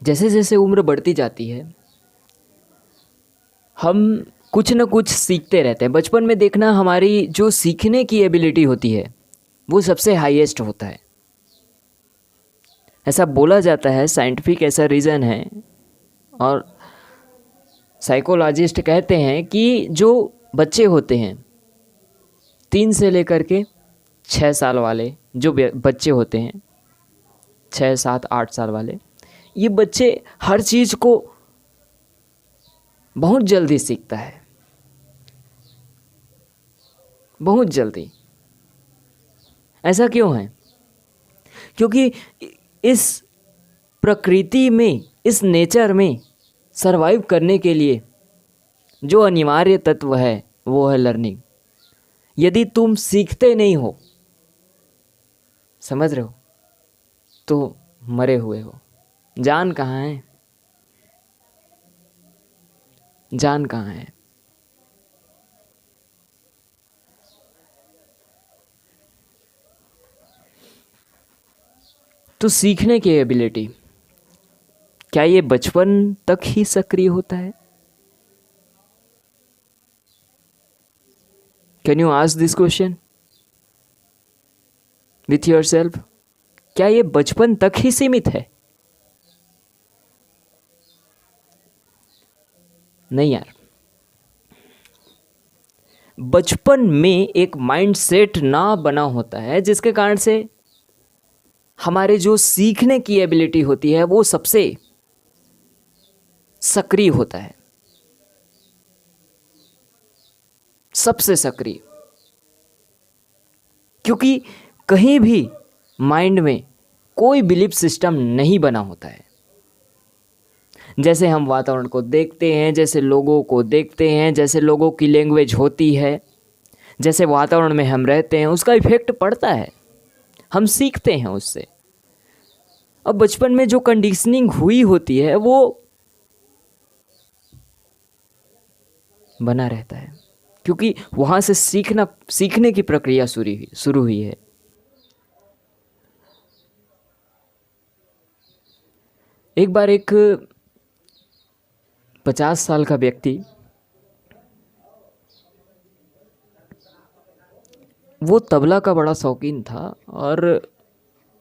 जैसे जैसे उम्र बढ़ती जाती है हम कुछ न कुछ सीखते रहते हैं। बचपन में देखना, हमारी जो सीखने की एबिलिटी होती है वो सबसे हाईएस्ट होता है। ऐसा बोला जाता है, साइंटिफिक ऐसा रीज़न है, और साइकोलॉजिस्ट कहते हैं कि जो बच्चे होते हैं 3 से लेकर के 6 साल वाले, जो बच्चे होते हैं 6, 7, 8 साल वाले, ये बच्चे हर चीज़ को बहुत जल्दी सीखता है, बहुत जल्दी। ऐसा क्यों है? क्योंकि इस प्रकृति में, इस नेचर में सरवाइव करने के लिए जो अनिवार्य तत्व है वो है लर्निंग। यदि तुम सीखते नहीं हो, समझ रहे हो, तो मरे हुए हो। जान कहाँ है? जान कहाँ है? तो सीखने की एबिलिटी, क्या ये बचपन तक ही सक्रिय होता है? Can you ask this question with your self? क्या ये बचपन तक ही सीमित है? नहीं यार, बचपन में एक माइंड सेट ना बना होता है, जिसके कारण से हमारे जो सीखने की एबिलिटी होती है वो सबसे सक्रिय होता है, सबसे सक्रिय। क्योंकि कहीं भी माइंड में कोई बिलीफ सिस्टम नहीं बना होता है। जैसे हम वातावरण को देखते हैं, जैसे लोगों को देखते हैं, जैसे लोगों की लैंग्वेज होती है, जैसे वातावरण में हम रहते हैं, उसका इफेक्ट पड़ता है, हम सीखते हैं उससे। अब बचपन में जो कंडीशनिंग हुई होती है वो बना रहता है, क्योंकि वहाँ से सीखने की प्रक्रिया शुरू हुई है। एक बार एक 50 साल का व्यक्ति, वो तबला का बड़ा शौकीन था, और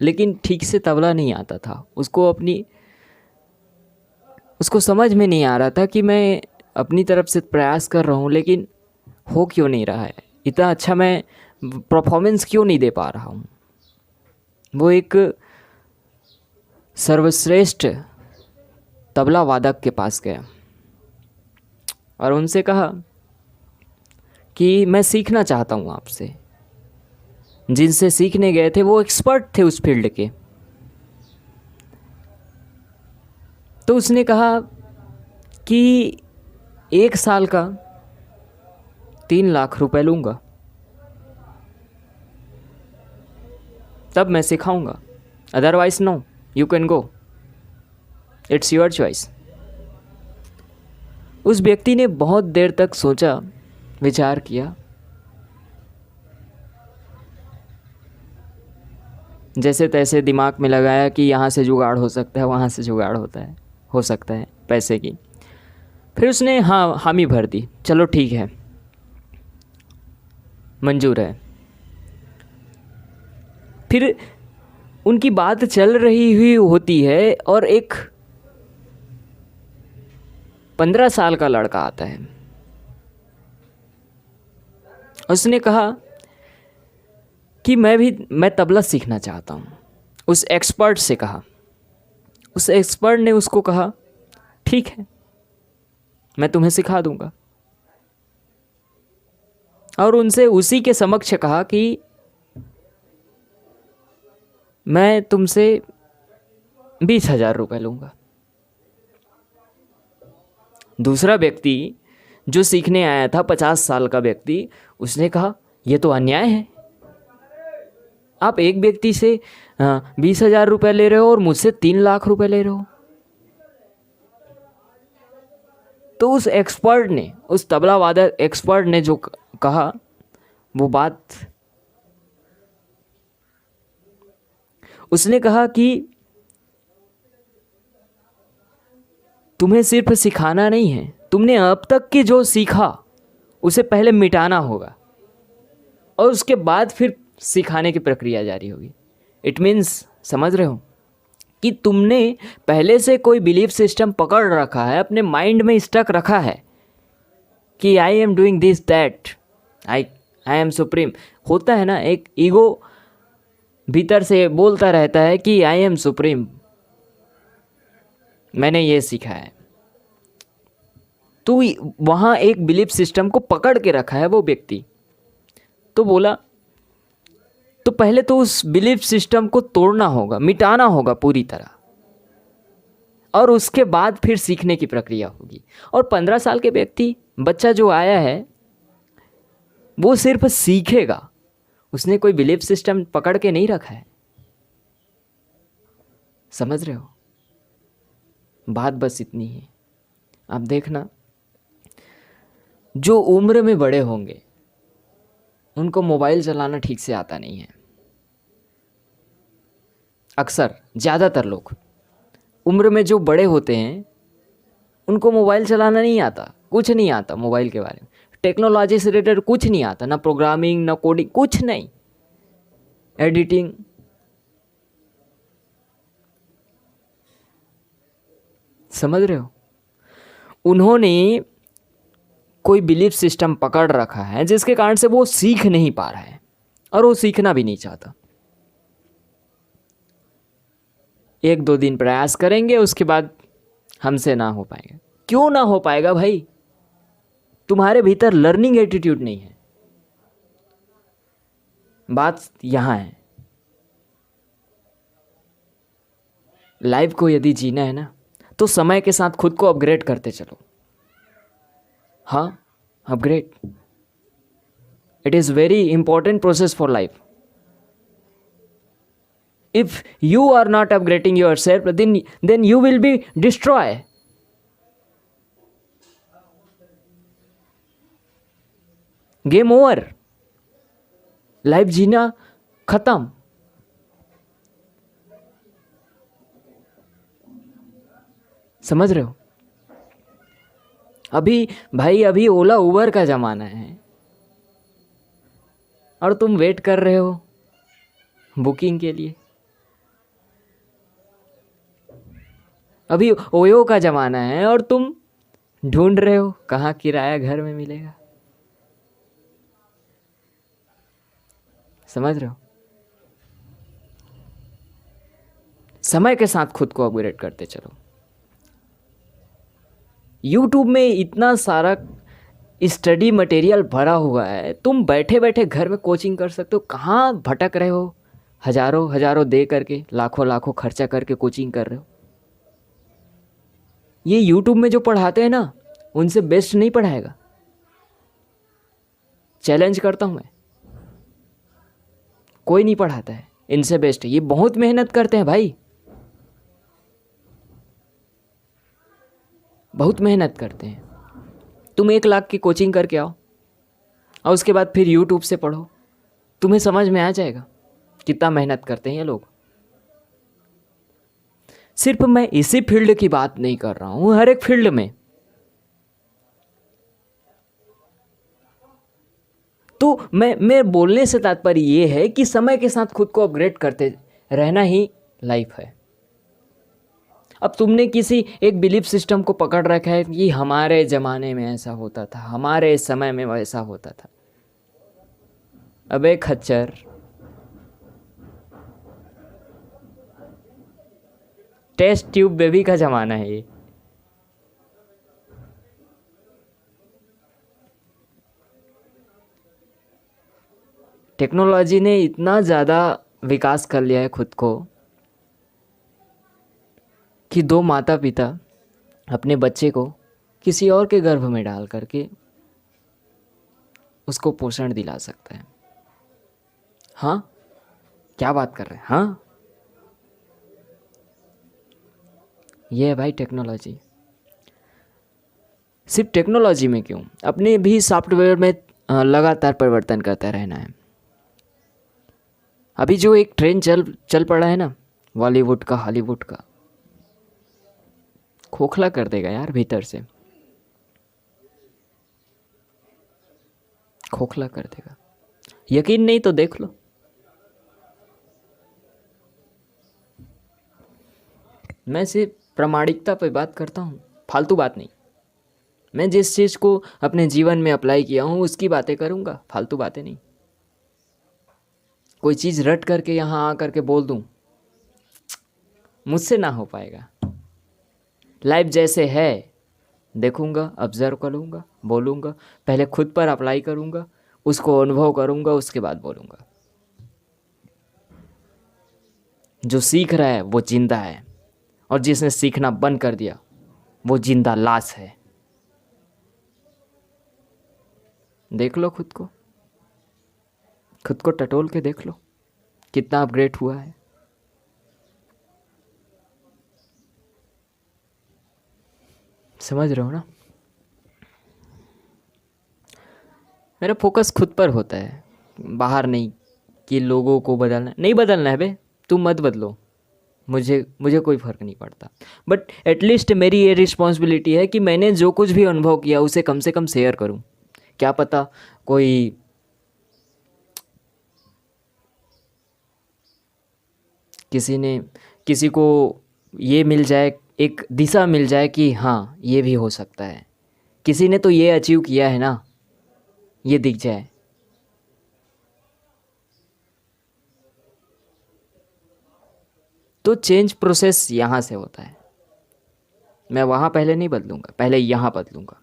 लेकिन ठीक से तबला नहीं आता था उसको समझ में नहीं आ रहा था कि मैं अपनी तरफ से प्रयास कर रहा हूँ लेकिन हो क्यों नहीं रहा है, इतना अच्छा मैं परफॉर्मेंस क्यों नहीं दे पा रहा हूँ। वो एक सर्वश्रेष्ठ तबला वादक के पास गया और उनसे कहा कि मैं सीखना चाहता हूँ आपसे। जिनसे सीखने गए थे वो एक्सपर्ट थे उस फील्ड के। तो उसने कहा कि 1 साल का 3 लाख रुपए लूँगा, तब मैं सिखाऊंगा, otherwise no, you can go, it's your choice. उस व्यक्ति ने बहुत देर तक सोचा, विचार किया, जैसे तैसे दिमाग में लगाया कि यहाँ से जुगाड़ हो सकता है, वहाँ से जुगाड़ हो सकता है पैसे की। फिर उसने हामी भर दी, चलो ठीक है, मंजूर है। फिर उनकी बात चल रही हुई होती है और एक 15 साल का लड़का आता है। उसने कहा कि मैं तबला सीखना चाहता हूँ। उस एक्सपर्ट से कहा। उस एक्सपर्ट ने उसको कहा ठीक है, मैं तुम्हें सिखा दूंगा, और उनसे उसी के समक्ष कहा कि मैं तुमसे 20,000 रुपये लूँगा। दूसरा व्यक्ति जो सीखने आया था, 50 साल का व्यक्ति, उसने कहा यह तो अन्याय है, आप एक व्यक्ति से 20,000 रुपये ले रहे हो और मुझसे 3 लाख रुपए ले रहे हो। तो उस एक्सपर्ट ने, उस तबला वादक एक्सपर्ट ने जो कहा वो बात, उसने कहा कि तुम्हें सिर्फ सिखाना नहीं है, तुमने अब तक की जो सीखा उसे पहले मिटाना होगा और उसके बाद फिर सिखाने की प्रक्रिया जारी होगी। इट मीन्स, समझ रहे हो कि तुमने पहले से कोई बिलीफ सिस्टम पकड़ रखा है, अपने माइंड में स्टक रखा है कि I am doing this that, I am supreme. होता है ना, एक ईगो भीतर से बोलता रहता है कि आई एम सुप्रीम, मैंने ये सीखा है। तो वहाँ एक बिलीफ सिस्टम को पकड़ के रखा है वो व्यक्ति। तो बोला, तो पहले तो उस बिलीफ सिस्टम को तोड़ना होगा, मिटाना होगा पूरी तरह, और उसके बाद फिर सीखने की प्रक्रिया होगी। और 15 साल के व्यक्ति, बच्चा जो आया है, वो सिर्फ सीखेगा, उसने कोई बिलीफ सिस्टम पकड़ के नहीं रखा है। समझ रहे हो? बात बस इतनी है। अब देखना, जो उम्र में बड़े होंगे उनको मोबाइल चलाना ठीक से आता नहीं है। अक्सर, ज़्यादातर लोग उम्र में जो बड़े होते हैं उनको मोबाइल चलाना नहीं आता, कुछ नहीं आता मोबाइल के बारे में, टेक्नोलॉजी से रिलेटेड कुछ नहीं आता, ना प्रोग्रामिंग ना कोडिंग, कुछ नहीं, एडिटिंग। समझ रहे हो? उन्होंने कोई बिलीफ सिस्टम पकड़ रखा है जिसके कारण से वो सीख नहीं पा रहा है और वो सीखना भी नहीं चाहता। 1-2 दिन प्रयास करेंगे, उसके बाद हमसे ना हो पाएगा। क्यों ना हो पाएगा भाई? तुम्हारे भीतर लर्निंग एटीट्यूड नहीं है। बात यहाँ है, लाइफ को यदि जीना है ना, तो समय के साथ खुद को अपग्रेड करते चलो। हाँ, upgrade, it is very important process for life. If you are not upgrading yourself, then you will be destroy. Game over. Life जीना खत्म। समझ रहे हो? अभी ओला उबर का ज़माना है और तुम वेट कर रहे हो बुकिंग के लिए। अभी ओयो का ज़माना है और तुम ढूंढ रहे हो कहाँ किराया घर में मिलेगा। समझ रहे हो? समय के साथ खुद को अपग्रेड करते चलो। YouTube में इतना सारा स्टडी मटेरियल भरा हुआ है, तुम बैठे बैठे घर में कोचिंग कर सकते हो। कहाँ भटक रहे हो? हजारों दे करके, लाखों खर्चा करके कोचिंग कर रहे हो। ये YouTube में जो पढ़ाते हैं ना, उनसे बेस्ट नहीं पढ़ाएगा। चैलेंज करता हूँ मैं, कोई नहीं पढ़ाता है इनसे बेस्ट। ये बहुत मेहनत करते हैं भाई, बहुत मेहनत करते हैं। तुम 1 लाख की कोचिंग करके आओ और उसके बाद फिर YouTube से पढ़ो, तुम्हें समझ में आ जाएगा कितना मेहनत करते हैं ये लोग। सिर्फ मैं इसी फील्ड की बात नहीं कर रहा हूँ, हर एक फील्ड में। तो मैं बोलने से तात्पर्य ये है कि समय के साथ खुद को अपग्रेड करते रहना ही लाइफ है। अब तुमने किसी एक बिलीफ सिस्टम को पकड़ रखा है कि हमारे ज़माने में ऐसा होता था, हमारे समय में वैसा होता था। अबे खच्चर, टेस्ट ट्यूब बेबी का ज़माना है ये। टेक्नोलॉजी ने इतना ज़्यादा विकास कर लिया है खुद को कि 2 माता पिता अपने बच्चे को किसी और के गर्भ में डाल करके उसको पोषण दिला सकता है। हाँ, क्या बात कर रहे हैं? हाँ, ये है भाई टेक्नोलॉजी। सिर्फ टेक्नोलॉजी में क्यों, अपने भी सॉफ्टवेयर में लगातार परिवर्तन करता रहना है। अभी जो एक ट्रेंड चल पड़ा है ना, बॉलीवुड का, हॉलीवुड का, खोखला कर देगा यार, भीतर से खोखला कर देगा। यकीन नहीं तो देख लो। मैं सिर्फ प्रामाणिकता पे बात करता हूँ, फालतू बात नहीं। मैं जिस चीज़ को अपने जीवन में अप्लाई किया हूँ उसकी बातें करूँगा, फालतू बातें नहीं। कोई चीज़ रट करके यहाँ आ करके बोल दूँ, मुझसे ना हो पाएगा। लाइफ जैसे है देखूँगा, ऑब्जर्व करूँगा, बोलूँगा, पहले खुद पर अप्लाई करूँगा, उसको अनुभव करूँगा, उसके बाद बोलूँगा। जो सीख रहा है वो जिंदा है, और जिसने सीखना बंद कर दिया वो जिंदा लाश है। देख लो खुद को टटोल के देख लो कितना अपग्रेड हुआ है। समझ रहे हो ना? मेरा फोकस खुद पर होता है, बाहर नहीं कि लोगों को बदलना। नहीं बदलना है बे, तुम मत बदलो, मुझे कोई फ़र्क नहीं पड़ता। बट एटलीस्ट मेरी ये रिस्पॉन्सिबिलिटी है कि मैंने जो कुछ भी अनुभव किया उसे कम से कम शेयर करूं। क्या पता कोई किसी को ये मिल जाए, एक दिशा मिल जाए कि हाँ ये भी हो सकता है, किसी ने तो ये अचीव किया है ना, ये दिख जाए। तो चेंज प्रोसेस यहाँ से होता है। मैं वहाँ पहले नहीं बदलूँगा, पहले यहाँ बदलूँगा,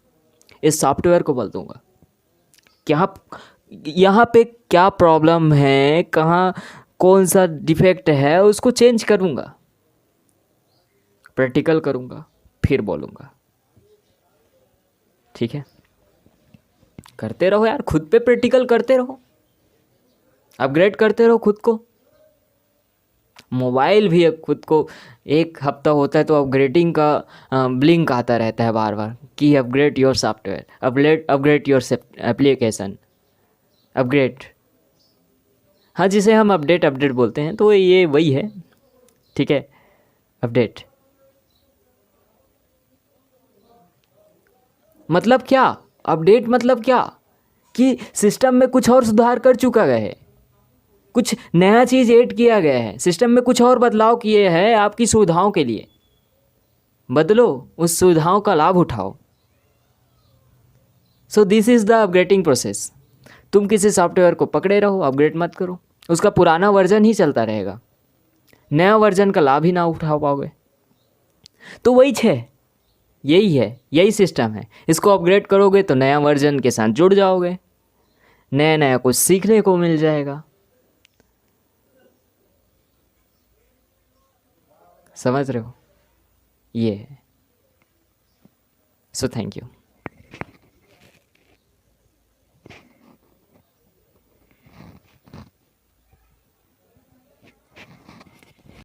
इस सॉफ्टवेयर को बदलूँगा। क्या यहाँ पे क्या प्रॉब्लम है, कहाँ कौन सा डिफेक्ट है, उसको चेंज करूँगा, प्रैक्टिकल करूँगा, फिर बोलूँगा। ठीक है? करते रहो यार, खुद पे प्रैक्टिकल करते रहो, अपग्रेड करते रहो खुद को। मोबाइल भी अब खुद को एक हफ्ता होता है तो अपग्रेडिंग का ब्लिंक आता रहता है बार बार कि upgrade your software, upgrade your application, upgrade. हाँ, जिसे हम अपडेट बोलते हैं, तो ये वही है। ठीक है, अपडेट मतलब क्या? अपडेट मतलब क्या कि सिस्टम में कुछ और सुधार कर चुका गया है, कुछ नया चीज़ ऐड किया गया है, सिस्टम में कुछ और बदलाव किए हैं आपकी सुविधाओं के लिए। बदलो, उस सुविधाओं का लाभ उठाओ। So this is the upgrading process. तुम किसी सॉफ्टवेयर को पकड़े रहो, अपग्रेड मत करो, उसका पुराना वर्जन ही चलता रहेगा, नया वर्जन का लाभ ही ना उठा पाओगे। तो वही है, यही है, यही सिस्टम है। इसको अपग्रेड करोगे तो नया वर्जन के साथ जुड़ जाओगे, नया नया कुछ सीखने को मिल जाएगा। समझ रहे हो? ये है। So thank you.